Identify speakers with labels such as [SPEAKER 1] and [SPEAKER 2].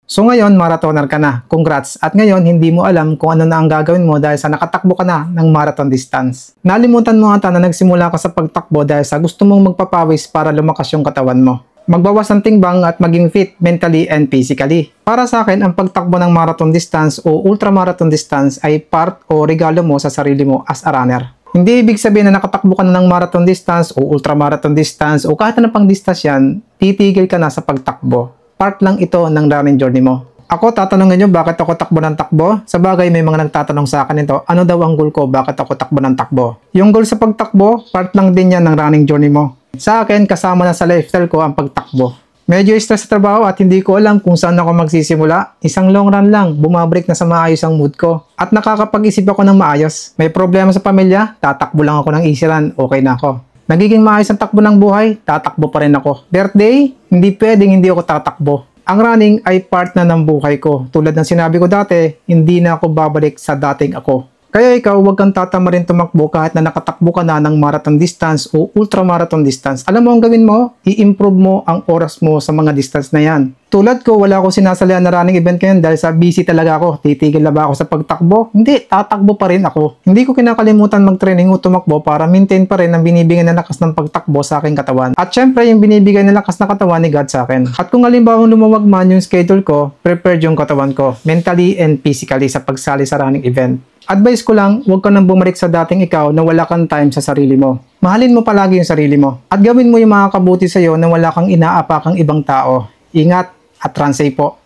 [SPEAKER 1] So ngayon, marathoner ka na. Congrats! At ngayon, hindi mo alam kung ano na ang gagawin mo dahil sa nakatakbo ka na ng marathon distance. Nalimutan mo ata na nagsimula ka sa pagtakbo dahil sa gusto mong magpapawis para lumakas yung katawan mo. Magbawas ng timbang at maging fit mentally and physically. Para sa akin, ang pagtakbo ng marathon distance o ultramarathon distance ay part o regalo mo sa sarili mo as a runner. Hindi ibig sabihin na nakatakbo ka na ng marathon distance o ultramarathon distance o kahit na pang distance yan, titigil ka na sa pagtakbo. Part lang ito ng running journey mo. Ako, tatanungin nyo bakit ako takbo ng takbo? Sa bagay, may mga nagtatanong sa akin ito, ano daw ang goal ko, bakit ako takbo ng takbo? Yung goal sa pagtakbo, part lang din yan ng running journey mo. Sa akin, kasama na sa lifestyle ko ang pagtakbo. Medyo stress sa trabaho at hindi ko alam kung saan ako magsisimula. Isang long run lang, bumabalik na sa maayos ang mood ko. At nakakapag-isip ako ng maayos. May problema sa pamilya, tatakbo lang ako ng easy run, okay na ako. Nagiging maayos ang takbo ng buhay, tatakbo pa rin ako. Birthday, hindi pwedeng hindi ako tatakbo. Ang running ay part na ng buhay ko. Tulad ng sinabi ko dati, hindi na ako babalik sa dating ako. Kaya ikaw, huwag kang tatama rin tumakbo kahit na nakatakbo ka na ng marathon distance o ultramarathon distance. Alam mo ang gawin mo? I-improve mo ang oras mo sa mga distance na yan. Tulad ko, wala akong sinasalihan na running event ngayon dahil sa busy talaga ako. Titigil na ba ako sa pagtakbo? Hindi, tatakbo pa rin ako. Hindi ko kinakalimutan mag-training o tumakbo para maintain pa rin ang binibigay na lakas ng pagtakbo sa aking katawan. At syempre, yung binibigay na lakas na katawan ni God sa akin. At kung halimbawa lumawag man yung schedule ko, prepared yung katawan ko, mentally and physically sa pagsali sa running event. Advice ko lang, huwag ka nang bumalik sa dating ikaw na wala kang time sa sarili mo. Mahalin mo palagi yung sarili mo. At gawin mo yung makakabuti sa'yo na wala kang inaapakang ibang tao. Ingat at run safe po.